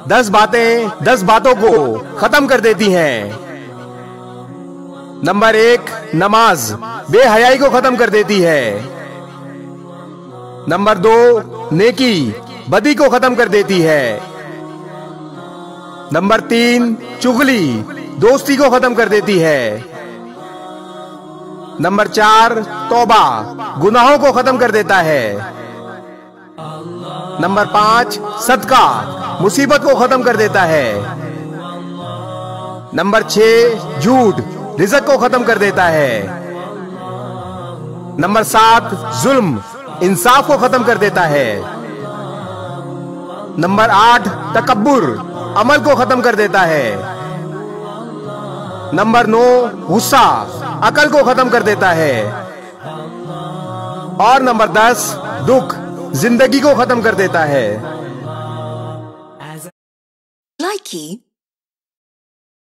10 बातें 10 बातों को खत्म कर देती हैं। नंबर 1, नमाज बेहयाई को खत्म कर देती है। नंबर 2, नेकी बदी को खत्म कर देती है। नंबर 3, चुगली दोस्ती को खत्म कर देती है। नंबर 4, तौबा गुनाहों को खत्म कर देता है। नंबर 5, सदका मुसीबत को खत्म कर देता है। नंबर 6, झूठ रिज़्क को खत्म कर देता है। नंबर 7, जुल्म इंसाफ को खत्म कर देता है। नंबर 8, तकब्बुर अमल को खत्म कर देता है। नंबर 9, गुस्सा अकल को खत्म कर देता है। और नंबर 10, दुख जिंदगी को खत्म कर देता है। Likey